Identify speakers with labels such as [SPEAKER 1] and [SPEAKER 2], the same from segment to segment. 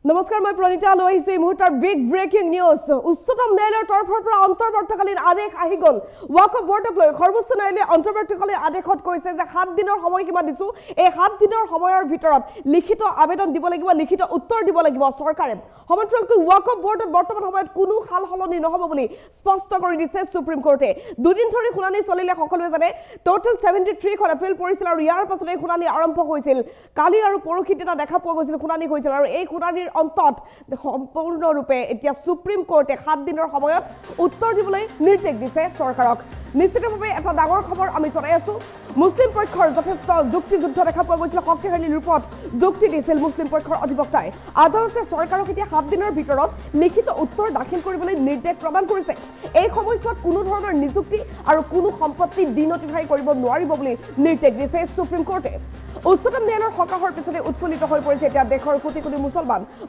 [SPEAKER 1] নমস্কাৰ মই প্ৰণিতা লৈ আহিছো এই মুহূৰ্তৰ বিগ ব্ৰেকিং নিউজ উচ্চতম ন্যায়ালয়ৰ তৰফৰ পৰা অন্তৰ্বৰ্তীকালীন আদেশ আহি গল ওয়াকফ বৰ্ডক লৈ সৰ্বোচ্চ ন্যায়ালয়ে অন্তৰ্বৰ্তীকালীন আদেশত কৈছে যে 7 দিনৰ সময়সীমা দিছো এই 7 দিনৰ সময়ৰ ভিতৰত লিখিত আবেদন দিব লাগিব লিখিত উত্তৰ দিব লাগিব চৰকাৰে সমান্তৰালকৈ ওয়াকফ বৰ্ডত বৰ্তমান সময়ত কোনো হাল হলনি নহব বুলি স্পষ্ট কৰি দিছে সুপ্ৰিম কোৰ্টে দুদিন ধৰি শুনানি চলিলে সকলোৱে জানে টোটাল 73 খন এপ্ৰিল পৰিছিল আৰু ইয়াৰ পাছতে শুনানি আৰম্ভ হৈছিল কালি আৰু পৰখি দিনা দেখা পোৱা গৈছিল শুনানি হৈছিল আৰু এই শুনানিৰ অন্তত সম্পূৰ্ণৰূপে এতিয়া সুপ্ৰিম কোৰ্টে 7 দিনৰ সময়ত উত্তৰ দিবলৈ নিৰ্দেশ দিছে চৰকাৰক নিশ্চিতভাৱে এটা ডাঙৰ খবৰ আমি জনাই আছো মুছলিম পক্ষৰ যথেষ্ট যুক্তি যুদ্ধ দেখা পোৱা গৈছিল শক্তিশালী ৰূপত যুক্তি দিছিল মুছলিম পক্ষৰ অধিবক্তাই আদালতে চৰকাৰক এতিয়া 7 দিনৰ ভিতৰত লিখিত উত্তৰ দাখিল কৰিবলৈ নিৰ্দেশ প্ৰদান কৰিছে এই সময়ছোৱাত কোনো ধৰণৰ নিযুক্তি আৰু কোনো সম্পত্তি দিনতিভাই কৰিব নোৱাৰিব বুলি নিৰ্দেশ দিছে সুপ্ৰিম কোৰ্টে উচ্চতম ন্যায়ালয়ৰ সকাহৰ পিছতে উৎফুল্লিত হৈ পৰিছে এতিয়া দেশৰ কোটি কোটি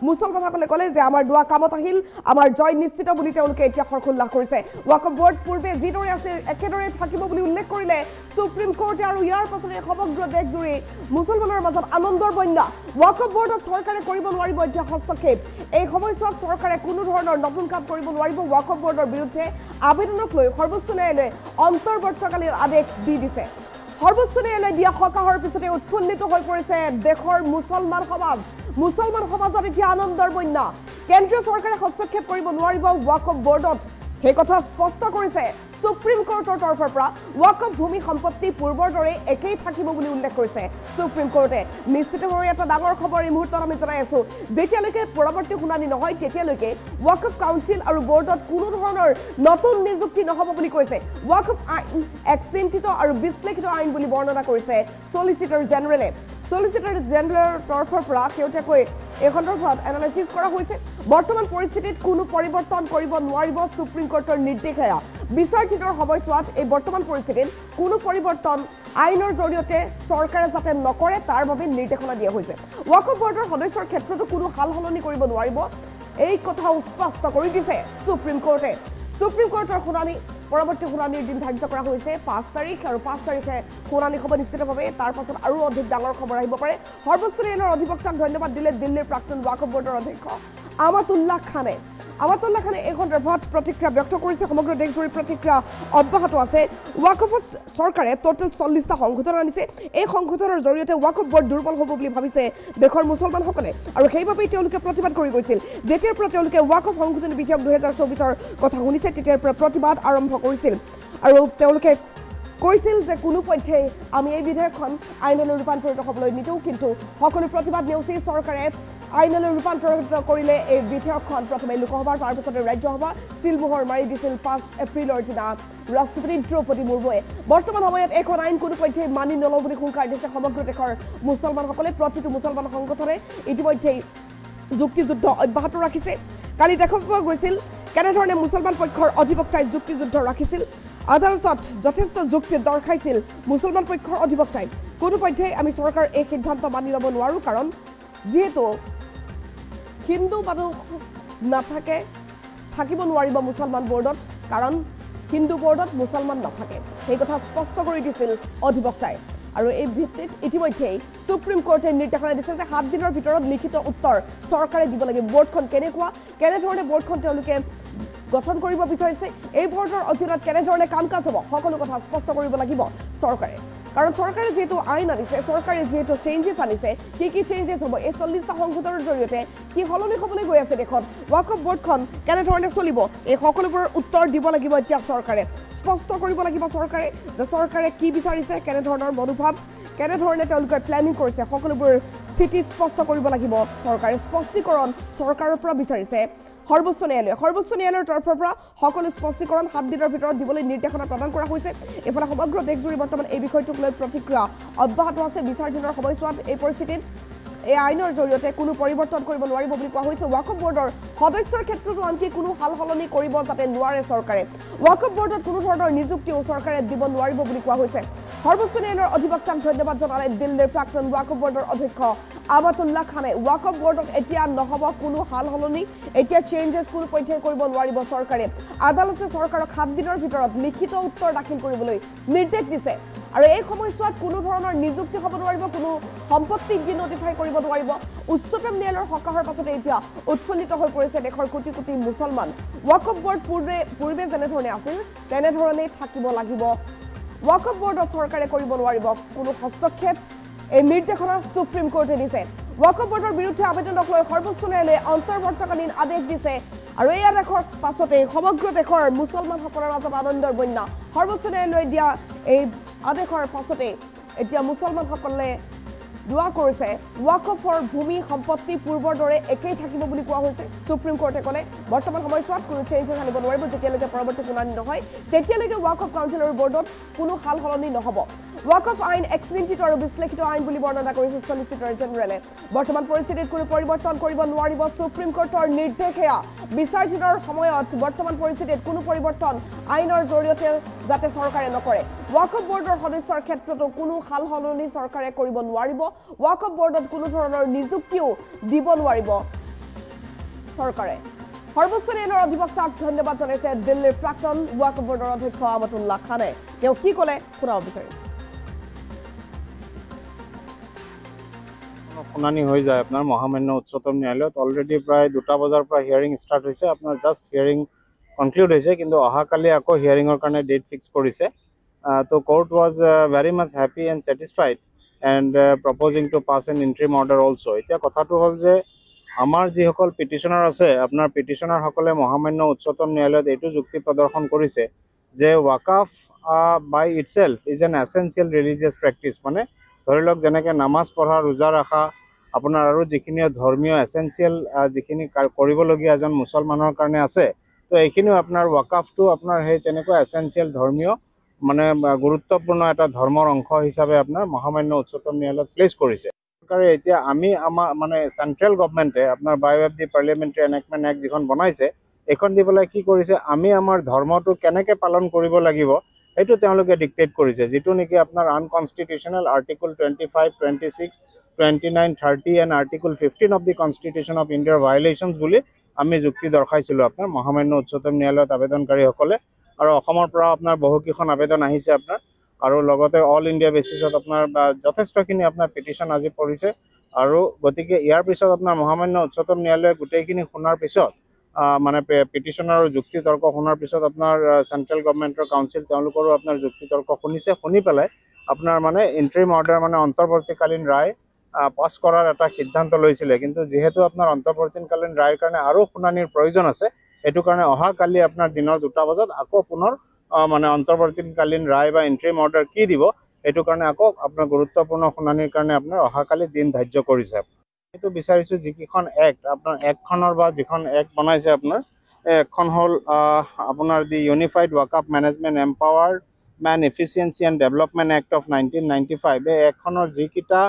[SPEAKER 1] মুছলমানসকলে ক'লে যে আমাৰ দুৱা কামত আহিল আমাৰ জয় নিশ্চিত বুলি তেওঁলোকে এতিয়া হৰ্ষোল্লাস কৰিছে ওয়াকফ বৰ্ড পূৰ্বে যিদৰে আছিল একেদৰে থাকিব বুলি উল্লেখ কৰিলে সুপ্ৰিম কোৰ্টে আৰু ইয়াৰ পাছতে সমগ্ৰ দেশজুৰি মুছলমানৰ মাজত আনন্দৰ বন্যা ওয়াকফ বৰ্ডত চৰকাৰে কৰিব নোৱাৰিব এতিয়া হস্তক্ষেপ এই সময়ছোৱাত চৰকাৰে কোনো ধৰণৰ নতুন কাম কৰিব নোৱাৰিব ওয়াকফ বৰ্ডৰ বিৰুদ্ধে আবেদনক লৈ সৰ্বোচ্চ ন্যায়ালয়ে অন্তৰ্বৰ্তীকালীন আদেশ দি দিছে সৰ্বোচ্চ ন্যায়ালয়ে দিয়া সকাহৰ পিছতে উৎফুল্লিত হৈ পৰিছে দেশৰ মুছলমান সমাজত এতিয়া আনন্দৰ বন্যা কেন্দ্ৰীয় চৰকাৰে হস্তক্ষেপ কৰিব নোৱাৰিব ওয়াকফ বৰ্ডত সেই কথা স্পষ্ট কৰিছে সুপ্ৰিম কোৰ্টৰ তৰফৰ পৰা ওয়াকফ ভূমি সম্পত্তি পূৰ্বৰ দৰে একেই থাকিব বুলি উল্লেখ কৰিছে সুপ্ৰিম কোৰ্টে নিশ্চিতভাৱে এটা ডাঙৰ খবৰ এই মুহূৰ্তত আমি জনাই আছো যেতিয়ালৈকে পৰৱৰ্তী শুনানি নহয় তেতিয়ালৈকে ওয়াকফ কাউন্সিল আৰু বৰ্ডত কোনো ধৰণৰ নতুন নিযুক্তি নহব বুলি কৈছে ওয়াকফ আইন এক চিন্তিত আৰু বিশ্লেষিত আইন বুলি বৰ্ণনা কৰিছে সলিচিটৰ জেনেৰেলৰ তৰফৰ পৰা শেহতীয়াকৈ এই সন্দৰ্ভত এনালাইচিছ কৰা হৈছে বৰ্তমান পৰিস্থিতিত কোনো পৰিৱৰ্তন কৰিব নোৱাৰিব সুপ্ৰিম কোৰ্টৰ নিৰ্দেশে বিচাৰধীনৰ সময়ছোৱাত এই বৰ্তমান পৰিস্থিতিত কোনো পৰিৱৰ্তন আইনৰ জৰিয়তে চৰকাৰে যাতে নকৰে তাৰ বাবে নিৰ্দেশনা দিয়া হৈছে ওয়াকফ বৰ্ডৰ সদস্যৰ ক্ষেত্ৰতো কোনো হাল হলনি কৰিব নোৱাৰিব এই কথা স্পষ্ট কৰি দিছে সুপ্ৰিম কোৰ্টে সুপ্ৰিম কোৰ্টৰ শুনানি পৰৱৰ্তী শুনানিৰ দিন ধাৰ্য কৰা হৈছে 5 তাৰিখ আৰু 5 তাৰিখে শুনানি হ'ব নিশ্চিতভাৱে তাৰ পাছত আৰু অধিক ডাঙৰ খবৰ আহিব পাৰে সৰ্বোচ্চ ন্যায়ালয়ৰ অধিবক্তাক ধন্যবাদ দিলে দিল্লীৰ প্ৰাক্তন ওয়াকফ বৰ্ডৰ অধ্যক্ষ আমাতুল্লাহ খানে এই সন্দৰ্ভত প্ৰতিক্ৰিয়া ব্যক্ত কৰিছে সমগ্ৰ দেশজুৰি প্ৰতিক্ৰিয়া অব্যাহত আছে ওয়াকফ চৰকাৰে টোটাল 40টা সংশোধন আনিছে এই সংশোধনৰ জৰিয়তে ওয়াকফ বৰ্ড দুৰ্বল হ'ব বুলি ভাবিছে দেশৰ মুছলমানসকলে আৰু সেইবাবেই তেওঁলোকে প্ৰতিবাদ কৰি গৈছিল যেতিয়াৰ পৰা তেওঁলোকে ওয়াকফ সংশোধনী বিধেয়ক 2024ৰ কথা শুনিছে তেতিয়াৰ পৰা প্ৰতিবাদ আৰম্ভ কৰিছিল আৰু তেওঁলোকে কৈছিল যে কোনো পক্ষেই আমি এই বিধেয়কখন আইনলৈ ৰূপান্তৰিত হ'বলৈ নিদিওঁ কিন্তু সকলো প্ৰতিবাদ নেওচি চৰকাৰে আইনলৈ ৰূপান্তৰিত কৰিলে এই বিধেয়কখন প্ৰথমে লোকসভাৰ তাৰ পিছতে ৰাজ্যসভা চিলমোহৰ মাৰি দিছিল 5 এপ্ৰিলৰ দিনা ৰাষ্ট্ৰপতি দ্ৰৌপদী মুৰ্মুৱে বৰ্তমান সময়ত এখন আইন কোনো পক্ষেই মানি নলওঁ বুলি হুংকাৰ দিছে সমগ্ৰ দেশৰ মুছলমানসকলে প্ৰতিটো মুছলমান সংগঠনে ইতিমধ্যেই যুক্তিযুদ্ধ অব্যাহত ৰাখিছে কালি দেখা পোৱা গৈছিল কেনেধৰণে মুছলমান পক্ষৰ অধিবক্তাই যুক্তিযুদ্ধ ৰাখিছিল আদালতত যথেষ্ট যুক্তি দৰ্শাইছিল মুছলমান পক্ষৰ অধিবক্তাই কোনো পক্ষেই আমি চৰকাৰ এই সিদ্ধান্ত মানি ল'ব নোৱাৰোঁ কাৰণ যিহেতু হিন্দু মানুহ নাথাকে থাকিব নোৱাৰিব মুছলমান বৰ্ডত কাৰণ হিন্দু বৰ্ডত মুছলমান নাথাকে সেই কথা স্পষ্ট কৰি দিছিল অধিবক্তাই আৰু এই ভিত্তিত ইতিমধ্যেই সুপ্ৰিম কোৰ্টে নিৰ্দেশনা দিছে যে 7 দিনৰ ভিতৰত লিখিত উত্তৰ চৰকাৰে দিব লাগে বৰ্ডখন কেনেধৰণে বৰ্ডখন তেওঁলোকে গঠন কৰিব বিচাৰিছে এই বৰ্ডৰ অধীনত কেনেধৰণে কাম কাজ হ'ব সকলো কথা স্পষ্ট কৰিব লাগিব চৰকাৰে কাৰণ চৰকাৰে যেহেতু আইন আনিছে চৰকাৰে যেহেতু চেঞ্জেছ আনিছে কি চেঞ্জেছ হ'ব এই 40টা সংশোধনৰ জৰিয়তে কি সলনি হ'বলৈ গৈ আছে দেশত ওয়াকফ বৰ্ডখন কেনেধৰণে চলিব এই সকলোবোৰৰ উত্তৰ দিব লাগিব এতিয়া চৰকাৰে স্পষ্ট কৰিব লাগিব চৰকাৰে যে চৰকাৰে কি বিচাৰিছে কেনেধৰণৰ মনোভাৱ কেনেধৰণে তেওঁলোকে প্লেনিং কৰিছে সকলোবোৰ স্থিতি স্পষ্ট কৰিব লাগিব চৰকাৰে স্পষ্টীকৰণ চৰকাৰৰ পৰা বিচাৰিছে সৰ্বোচ্চ ন্যায়ালয়ৰ তৰফৰ পৰা সকলো স্পষ্টীকৰণ 7 দিনৰ ভিতৰত দিবলৈ নিৰ্দেশনা প্ৰদান কৰা হৈছে এফালে সমগ্ৰ দেশজুৰি বৰ্তমান এই বিষয়টোক লৈ প্ৰতিক্ৰিয়া অব্যাহত আছে বিচাৰধীনৰ সময়ছোৱাত এই পৰিস্থিতিত এই আইনৰ জৰিয়তে কোনো পৰিৱৰ্তন কৰিব নোৱাৰিব বুলি কোৱা হৈছে ওয়াকফ বৰ্ডৰ সদস্যৰ ক্ষেত্ৰতো আনকি কোনো হাল হলনি কৰিব যাতে নোৱাৰে চৰকাৰে ওয়াকফ বৰ্ডত কোনো ধৰণৰ নিযুক্তিও চৰকাৰে দিব নোৱাৰিব বুলি কোৱা হৈছে সৰ্বোচ্চ ন্যায়ালয়ৰ অধিবক্তাক ধন্যবাদ জনালে দিল্লীৰ প্ৰাক্তন ওয়াকফ বৰ্ডৰ অধ্যক্ষ আমাতুল্লাহ খানে ওয়াকফ বৰ্ডত এতিয়া নহব কোনো হাল হলনি এতিয়া চেঞ্জেছ কোনো পক্ষেই কৰিব নোৱাৰিব চৰকাৰে আদালতে চৰকাৰক 7 দিনৰ ভিতৰত লিখিত উত্তৰ দাখিল কৰিবলৈ নিৰ্দেশ দিছে আৰু এই সময়ছোৱাত কোনো ধৰণৰ নিযুক্তি হ'ব নোৱাৰিব, কোনো সম্পত্তি ডিনোটিফাই কৰিব নোৱাৰিব। উচ্চতম ন্যায়ালয়ৰ সকাহৰ পাছতে এতিয়া উৎফুল্লিত হৈ পৰিছে দেশৰ কোটি কোটি মুছলমান। ৱাকফ বোৰ্ড পূৰ্বে যেনেধৰণে আছিল তেনেধৰণেই থাকিব লাগিব। ৱাকফ বোৰ্ডত চৰকাৰে কৰিব নোৱাৰিব কোনো হস্তক্ষেপ, এই নিৰ্দেশনা সুপ্ৰিম কোৰ্টে দিছে। ৱাকফ বোৰ্ডৰ বিৰুদ্ধে আবেদনক লৈ সৰ্বোচ্চ ন্যায়ালয়ে অন্তৰ্বৰ্তীকালীন আদেশ দিছে আৰু এই আদেশৰ পাছতে সমগ্ৰ দেশৰ মুছলমানসকলৰ মাজত আনন্দৰ বন্যা। সৰ্বোচ্চ ন্যায়ালয়ে দিয়া এই আদেশৰ পাছতে এতিয়া মুছলমানসকলে দোৱা কৰিছে ৱাকফৰ ভূমি সম্পত্তি পূৰ্বৰ দৰে একেই থাকিব বুলি কোৱা হৈছে। সুপ্ৰিম কোৰ্টে ক'লে বৰ্তমান সময়ছোৱাত কোনো চেঞ্জেছ আনিব নোৱাৰিব, যেতিয়ালৈকে পৰৱৰ্তী শুনানি নহয় তেতিয়ালৈকে ৱাকফ কাউন্সিল আৰু বোৰ্ডত কোনো সাল সলনি নহ'ব। ৱাকফ আইন এক চিন্তিত আৰু বিশ্লেষিত আইন বুলি বৰ্ণনা কৰিছে চলিচিটৰ জেনেৰেলে। বৰ্তমান পৰিস্থিতিত কোনো পৰিৱৰ্তন কৰিব নোৱাৰিব সুপ্ৰিম কোৰ্টৰ নিৰ্দেশ। এয়া বিচাৰাধীনৰ সময়ত বৰ্তমান পৰিস্থিতিত কোনো পৰিৱৰ্তন আইনৰ জৰিয়তে যাতে চৰকাৰে নকৰে। ৱাকফ বোৰ্ডৰ সদস্যৰ ক্ষেত্ৰতো কোনো সাল সলনি চৰকাৰে কৰিব নোৱাৰিব। ৱাকফ বোৰ্ডত কোনো ধৰণৰ নিযুক্তিও দিব নোৱাৰিব চৰকাৰে। সৰ্বোচ্চ ন্যায়ালয়ৰ অধিবক্তাক ধন্যবাদ জনাইছে দিল্লীৰ প্ৰাক্তন ৱাকফ বোৰ্ডৰ অধ্যক্ষ আমতুল্লাহ খানে। তেওঁ কি ক'লে শুনাব বিচাৰিম।
[SPEAKER 2] শুনানি হৈ যায় আপোনাৰ মহামান্য উচ্চতম ন্যায়ালয়ত অলৰেডি প্ৰায় 2টা বজাৰ পৰা হিয়াৰিং ষ্টাৰ্ট হৈছে। আপোনাৰ জাষ্ট হিয়াৰিং কনক্লুড হৈছে, কিন্তু অহাকালি আকৌ হিয়াৰিঙৰ কাৰণে ডেট ফিক্স কৰিছে। তো court was very much happy and satisfied and proposing to pass an interim order also'. এতিয়া কথাটো হ'ল যে আমাৰ যিসকল পিটিশ্যনাৰ আছে, আপোনাৰ পিটিশ্যনাৰসকলে মহামান্য উচ্চতম ন্যায়ালয়ত এইটো যুক্তি প্ৰদৰ্শন কৰিছে যে Waqf by itself is an essential religious practice. মানে ধৰি লওক যেনেকৈ নামাজ পঢ়া, ৰোজা ৰখা, আপোনাৰ আৰু যিখিনি ধৰ্মীয় এছেঞ্চিয়েল যিখিনি কৰিবলগীয়া এজন মুছলমানৰ কাৰণে আছে, তো এইখিনিও আপোনাৰ ৱাকাফটো আপোনাৰ সেই তেনেকুৱা এছেঞ্চিয়েল ধৰ্মীয় মানে গুৰুত্বপূৰ্ণ এটা ধৰ্মৰ অংশ হিচাপে আপোনাৰ মহামান্য উচ্চতম ন্যায়ালয়ত প্লেচ কৰিছে। চৰকাৰে এতিয়া আমাৰ মানে চেণ্ট্ৰেল গভমেণ্টে আপোনাৰ by way of the parliamentary enactment act যিখন বনাইছে, এইখন দি পেলাই কি কৰিছে, আমি আমাৰ ধৰ্মটো কেনেকৈ পালন কৰিব লাগিব সেইটো তেওঁলোকে ডিক্টেট কৰিছে, যিটো নেকি আপোনাৰ unconstitutional article 25, 26, 29, 30 and article 15 of the constitution of ইণ্ডিয়াৰ ভায়লেশ্যনছ বুলি আমি যুক্তি দৰ্শাইছিলোঁ আপোনাৰ মহামান্য উচ্চতম ন্যায়ালয়ত আবেদনকাৰীসকলে। আৰু অসমৰ পৰা আপোনাৰ বহুকেইখন আবেদন আহিছে আপোনাৰ, আৰু লগতে অল ইণ্ডিয়া বেচিছত আপোনাৰ যথেষ্টখিনি আপোনাৰ পিটিশ্যন আজি পৰিছে। আৰু গতিকে ইয়াৰ পিছত আপোনাৰ মহামান্য উচ্চতম ন্যায়ালয়ে গোটেইখিনি শুনাৰ পিছত মানে পিটিশ্যনাৰৰ যুক্তি তৰ্ক শুনাৰ পিছত আপোনাৰ চেণ্ট্ৰেল গভমেণ্টৰ কাউন্সিল তেওঁলোকৰো আপোনাৰ যুক্তি তৰ্ক শুনিছে। শুনি পেলাই আপোনাৰ মানে ইণ্টাৰিম অৰ্ডাৰ মানে অন্তৰ্বৰ্তীকালীন ৰায় পাছ কৰাৰ এটা সিদ্ধান্ত লৈছিলে। কিন্তু যিহেতু আপোনাৰ অন্তৰ্বৰ্তীকালীন ৰায়ৰ কাৰণে আৰু শুনানিৰ প্ৰয়োজন আছে, সেইটো কাৰণে অহাকালি আপোনাৰ দিনৰ 2টা বজাত আকৌ পুনৰ মানে অন্তৰ্বৰ্তীকালীন ৰায় বা ইণ্টাৰিম অৰ্ডাৰ কি দিব সেইটো কাৰণে আকৌ আপোনাৰ গুৰুত্বপূৰ্ণ শুনানিৰ কাৰণে আপোনাৰ অহাকালি দিন ধাৰ্য কৰিছে। সেইটো বিচাৰিছোঁ যিকেইখন এক্ট আপোনাৰ এক্টখনৰ বা যিখন এক্ট বনাইছে আপোনাৰ, এখন হ'ল আপোনাৰ the unified Waqf management empowerment efficiency and development act of 1995। এই এক্টখনৰ যিকেইটা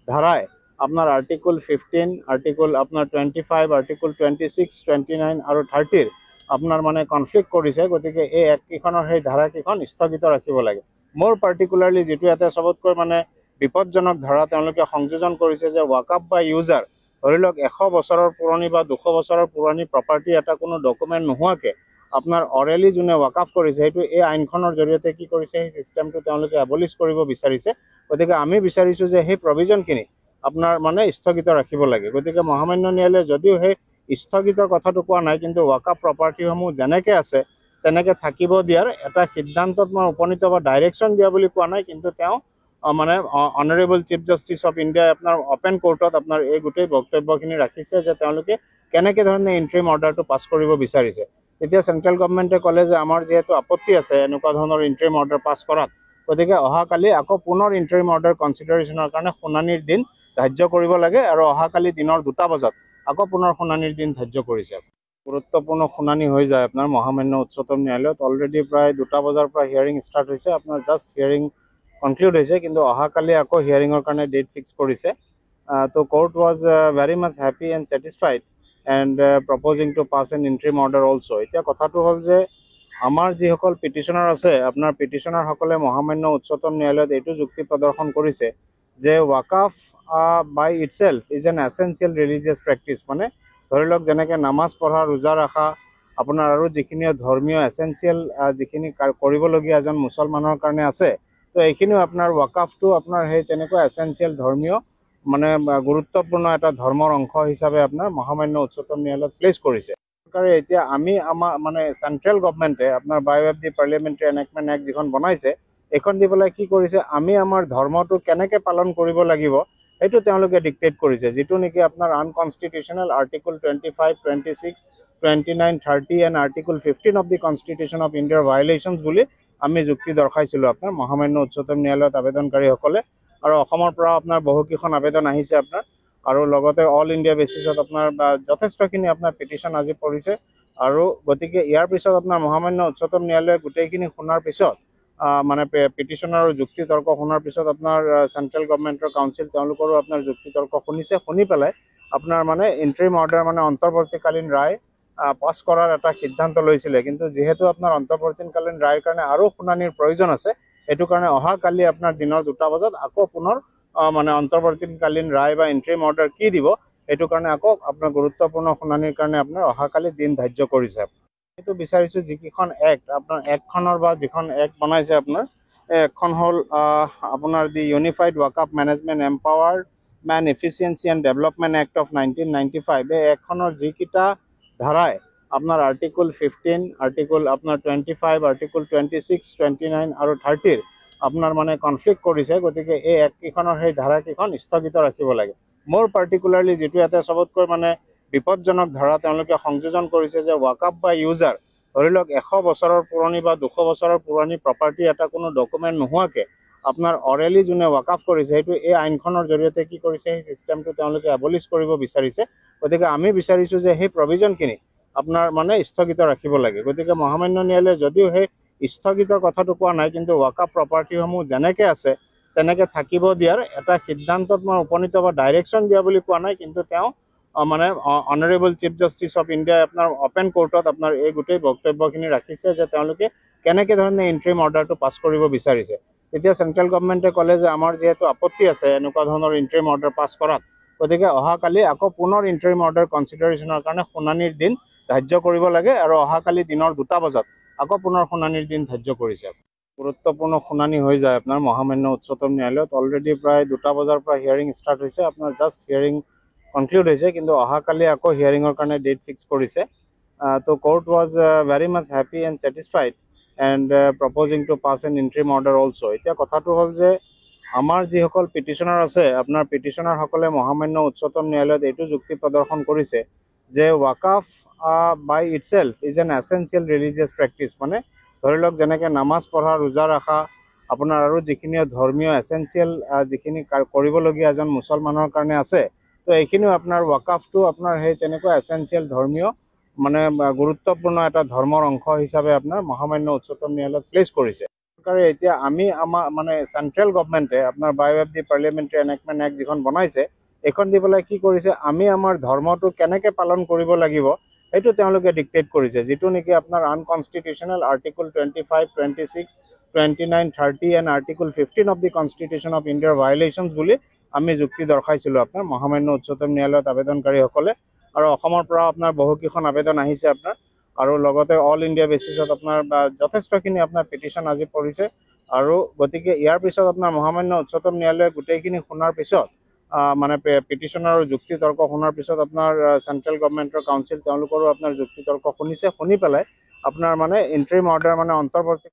[SPEAKER 2] ধাৰাই আপোনাৰ আৰ্টিকল 15, আৰ্টিকল আপোনাৰ 25, আৰ্টিকল 26, 29 আৰু 30 আপোনাৰ মানে কনফ্লিক্ট কৰিছে। গতিকে এই এক্টকেইখনৰ সেই ধাৰাকেইখন স্থগিত ৰাখিব লাগে। মোৰ পাৰ্টিকুলাৰলি যিটো ইয়াতে চবতকৈ মানে বিপদজনক ধাৰা তেওঁলোকে সংযোজন কৰিছে যে ৱাকাফ বা ইউজাৰ ধৰি লওক 100 বছৰৰ পুৰণি বা 200 বছৰৰ পুৰণি প্ৰপাৰ্টি এটা কোনো ডকুমেণ্ট নোহোৱাকৈ আপোনাৰ অৰেলি যোনে ৱাকাফ কৰিছে, সেইটো এই আইনখনৰ জৰিয়তে কি কৰিছে, সেই ছিষ্টেমটো তেওঁলোকে এবলিছ কৰিব বিচাৰিছে। গতিকে আমি বিচাৰিছোঁ যে সেই প্ৰভিজনখিনি আপোনাৰ মানে স্থগিত ৰাখিব লাগে। গতিকে মহামান্য ন্যায়ালয়ে যদিও সেই স্থগিতৰ কথাটো কোৱা নাই, কিন্তু ৱাকাফ প্ৰপাৰ্টিসমূহ যেনেকৈ আছে তেনেকৈ থাকিব দিয়াৰ এটা সিদ্ধান্তত মই উপনীত বা ডাইৰেকশ্যন দিয়া বুলি কোৱা নাই, কিন্তু তেওঁ মানে অনাৰেবল চিফ জাষ্টিচ অফ ইণ্ডিয়াই আপোনাৰ অপেন কোৰ্টত আপোনাৰ এই গোটেই বক্তব্যখিনি ৰাখিছে যে তেওঁলোকে কেনেকৈ ধৰণে ইণ্টাৰিম অৰ্ডাৰটো পাছ কৰিব বিচাৰিছে। এতিয়া চেণ্ট্ৰেল গভমেণ্টে ক'লে যে আমাৰ যিহেতু আপত্তি আছে এনেকুৱা ধৰণৰ ইণ্টাৰিম অৰ্ডাৰ পাছ কৰাত, গতিকে অহাকালি আকৌ পুনৰ ইণ্টাৰিম অৰ্ডাৰ কনচিডাৰেশ্যনৰ কাৰণে শুনানিৰ দিন ধাৰ্য কৰিব লাগে, আৰু অহাকালি দিনৰ 2টা বজাত আকৌ পুনৰ শুনানিৰ দিন ধাৰ্য কৰিছে। গুৰুত্বপূৰ্ণ শুনানি হৈ যায় আপোনাৰ মহামান্য উচ্চতম ন্যায়ালয়ত অলৰেডি প্ৰায় 2টা বজাৰ পৰা হিয়াৰিং ষ্টাৰ্ট হৈছে। আপোনাৰ জাষ্ট হিয়াৰিং কনক্লুড হৈছে, কিন্তু অহাকালি আকৌ হিয়াৰিঙৰ কাৰণে ডেট ফিক্স কৰিছে। তো court was very much happy and satisfied and proposing to pass an interim order also'. এতিয়া কথাটো হ'ল যে আমাৰ যিসকল পিটিশ্যনাৰ আছে, আপোনাৰ পিটিশ্যনাৰসকলে মহামান্য উচ্চতম ন্যায়ালয়ত এইটো যুক্তি প্ৰদৰ্শন কৰিছে যে Waqf by itself is an essential religious practice. মানে ধৰি লওক যেনেকৈ নামাজ পঢ়া, ৰোজা ৰখা, আপোনাৰ আৰু যিখিনি ধৰ্মীয় এছেঞ্চিয়েল যিখিনি কৰিবলগীয়া এজন মুছলমানৰ কাৰণে আছে, তো এইখিনিও আপোনাৰ ৱাকাফটো আপোনাৰ সেই তেনেকুৱা এসেনশিয়েল ধৰ্মীয় মানে গুৰুত্বপূৰ্ণ এটা ধৰ্মৰ অংশ হিচাপে আপোনাৰ মহামান্য উচ্চতম ন্যায়ালয়ত প্লেচ কৰিছে। চৰকাৰে এতিয়া আমি আমাৰ মানে চেন্ট্ৰেল গভৰ্ণমেণ্টে আপোনাৰ by way of the parliamentary enactment act যিখন বনাইছে এইখন দি পেলাই কি কৰিছে আমি আমাৰ ধৰ্মটো কেনেকৈ পালন কৰিব লাগিব সেইটো তেওঁলোকে ডিক্টেট কৰিছে, যিটো নেকি আপোনাৰ unconstitutional article 25, 26, 29, 30 and article 15 of the constitution of ইণ্ডিয়াৰ ভায়োলেশ্যনছ বুলি আমি যুক্তি দৰ্শাইছিলোঁ আপোনাৰ মহামান্য উচ্চতম ন্যায়ালয়ত আবেদনকাৰীসকলে। আৰু অসমৰ পৰা আপোনাৰ বহুকেইখন আবেদন আহিছে আপোনাৰ, আৰু লগতে অল ইণ্ডিয়া বেচিছত আপোনাৰ যথেষ্টখিনি আপোনাৰ পিটিশ্যন আজি পৰিছে। আৰু গতিকে ইয়াৰ পিছত আপোনাৰ মহামান্য উচ্চতম ন্যায়ালয়ে গোটেইখিনি শুনাৰ পিছত মানে পিটিশ্যনৰ যুক্তি তৰ্ক শুনাৰ পিছত আপোনাৰ চেন্ট্ৰেল গভৰ্ণমেণ্টৰ কাউন্সিল তেওঁলোকৰো আপোনাৰ যুক্তি তৰ্ক শুনিছে। শুনি পেলাই আপোনাৰ মানে ইণ্টাৰিম অৰ্ডাৰ মানে অন্তৰ্বৰ্তীকালীন ৰায় পাছ কৰাৰ এটা সিদ্ধান্ত লৈছিলে। কিন্তু যিহেতু আপোনাৰ অন্তৰ্বৰ্তীকালীন ৰায়ৰ কাৰণে আৰু শুনানিৰ প্ৰয়োজন আছে, সেইটো কাৰণে অহাকালি আপোনাৰ দিনৰ 2টা বজাত আকৌ পুনৰ মানে অন্তৰ্বৰ্তীকালীন ৰায় বা ইণ্টাৰিম অৰ্ডাৰ কি দিব সেইটো কাৰণে আকৌ আপোনাৰ গুৰুত্বপূৰ্ণ শুনানিৰ কাৰণে আপোনাৰ অহাকালি দিন ধাৰ্য কৰিছে। সেইটো বিচাৰিছোঁ যিকেইখন এক্ট আপোনাৰ এক্টখনৰ বা যিখন এক্ট বনাইছে আপোনাৰ এখন হ'ল আপোনাৰ the unified Waqf management empowerment efficiency and development act of 1995। এই এক্টখনৰ যিকেইটা ধাৰাই আপোনাৰ আৰ্টিকল 15, আৰ্টিকল আপোনাৰ 25, আৰ্টিকল 26, 29 আৰু 30 আপোনাৰ মানে কনফ্লিক্ট কৰিছে। গতিকে এই এক্টকেইখনৰ সেই ধাৰাকেইখন স্থগিত ৰাখিব লাগে। মোৰ পাৰ্টিকুলাৰলি যিটো এটা চবতকৈ মানে বিপদজনক ধাৰা তেওঁলোকে সংযোজন কৰিছে যে ৱাকাফ বা ইউজাৰ ধৰি লওক 100 বছৰৰ পুৰণি বা 200 বছৰৰ পুৰণি প্ৰপাৰ্টি এটা কোনো ডকুমেণ্ট নোহোৱাকৈ আপোনাৰ অৰেলি যোনে ৱাকাফ কৰিছে সেইটো এই আইনখনৰ জৰিয়তে কি কৰিছে সেই চিষ্টেমটো তেওঁলোকে এবলিছ কৰিব বিচাৰিছে। গতিকে আমি বিচাৰিছোঁ যে সেই প্ৰভিজনখিনি আপোনাৰ মানে স্থগিত ৰাখিব লাগে। গতিকে মহামান্য ন্যায়ালয়ে যদিও সেই স্থগিতৰ কথাটো কোৱা নাই, কিন্তু ৱাকাফ প্ৰপাৰ্টিসমূহ যেনেকৈ আছে তেনেকৈ থাকিব দিয়াৰ এটা সিদ্ধান্তত মই উপনীত বা ডাইৰেকশ্যন দিয়া বুলি কোৱা নাই, কিন্তু তেওঁ মানে অনাৰেবল চিফ জাষ্টিচ অফ ইণ্ডিয়াই আপোনাৰ অপেন কোৰ্টত আপোনাৰ এই গোটেই বক্তব্যখিনি ৰাখিছে যে তেওঁলোকে কেনেকৈ ধৰণে ইণ্টাৰিম অৰ্ডাৰটো পাছ কৰিব বিচাৰিছে। তেতিয়া চেন্ট্ৰেল গভৰ্ণমেণ্টে ক'লে যে আমাৰ যিহেতু আপত্তি আছে এনেকুৱা ধৰণৰ ইণ্টাৰিম অৰ্ডাৰ পাছ কৰাত, গতিকে অহাকালি আকৌ পুনৰ ইণ্টাৰিম অৰ্ডাৰ কনচিডাৰেশ্যনৰ কাৰণে শুনানিৰ দিন ধাৰ্য কৰিব লাগে। আৰু অহাকালি দিনৰ 2টা বজাত আকৌ পুনৰ শুনানিৰ দিন ধাৰ্য কৰিছে। গুৰুত্বপূৰ্ণ শুনানি হৈ যায় আপোনাৰ মহামান্য উচ্চতম ন্যায়ালয়ত। অলৰেডি প্ৰায় 2টা বজাৰ পৰা হিয়াৰিং ষ্টাৰ্ট হৈছে, আপোনাৰ জাষ্ট হিয়াৰিং কনক্লুড হৈছে, কিন্তু অহাকালি আকৌ হিয়াৰিঙৰ কাৰণে ডেট ফিক্স কৰিছে। তো court was very much happy and satisfied and proposing to pass an interim order also'. এতিয়া কথাটো হ'ল যে আমাৰ যিসকল পিটিশ্যনাৰ আছে আপোনাৰ পিটিশ্যনাৰসকলে মহামান্য উচ্চতম ন্যায়ালয়ত এইটো যুক্তি প্ৰদৰ্শন কৰিছে যে Waqf by itself is an essential religious practice. মানে ধৰি লওক যেনেকৈ নামাজ পঢ়া, ৰোজা ৰখা আপোনাৰ আৰু যিখিনি ধৰ্মীয় এছেনচিয়েল যিখিনি কৰিবলগীয়া এজন মুছলমানৰ কাৰণে আছে, তো এইখিনিও আপোনাৰ ৱাকাফটো আপোনাৰ সেই তেনেকুৱা এছেনচিয়েল ধৰ্মীয় মানে গুৰুত্বপূৰ্ণ এটা ধৰ্মৰ অংশ হিচাপে আপোনাৰ মহামান্য উচ্চতম ন্যায়ালয়ত প্লেচ কৰিছে। চৰকাৰে এতিয়া আমি আমাৰ মানে চেন্ট্ৰেল গভৰ্ণমেণ্টে আপোনাৰ by way of the parliamentary enactment act যিখন বনাইছে এইখন দি পেলাই কি কৰিছে আমি আমাৰ ধৰ্মটো কেনেকৈ পালন কৰিব লাগিব সেইটো তেওঁলোকে ডিক্টেট কৰিছে, যিটো নেকি আপোনাৰ unconstitutional article 25, 26, 29, 30 and article 15 of the constitution of ইণ্ডিয়াৰ ভায়োলেশ্যনছ বুলি আমি যুক্তি দৰ্শাইছিলোঁ আপোনাৰ মহামান্য উচ্চতম ন্যায়ালয়ত আবেদনকাৰীসকলে। আৰু অসমৰ পৰা আপোনাৰ বহুকেইখন আবেদন আহিছে আপোনাৰ, আৰু লগতে অল ইণ্ডিয়া বেচিছত আপোনাৰ যথেষ্টখিনি আপোনাৰ পিটিশ্যন আজি পৰিছে। আৰু গতিকে ইয়াৰ পিছত আপোনাৰ মহামান্য উচ্চতম ন্যায়ালয়ে গোটেইখিনি শুনাৰ পিছত মানে পিটিশ্যনৰ যুক্তি তৰ্ক শুনাৰ পিছত আপোনাৰ চেন্ট্ৰেল গভৰ্ণমেণ্টৰ কাউন্সিল তেওঁলোকৰো আপোনাৰ যুক্তি তৰ্ক শুনিছে। শুনি পেলাই আপোনাৰ মানে ইণ্টাৰিম অৰ্ডাৰ মানে অন্তৰ্বৰ্তী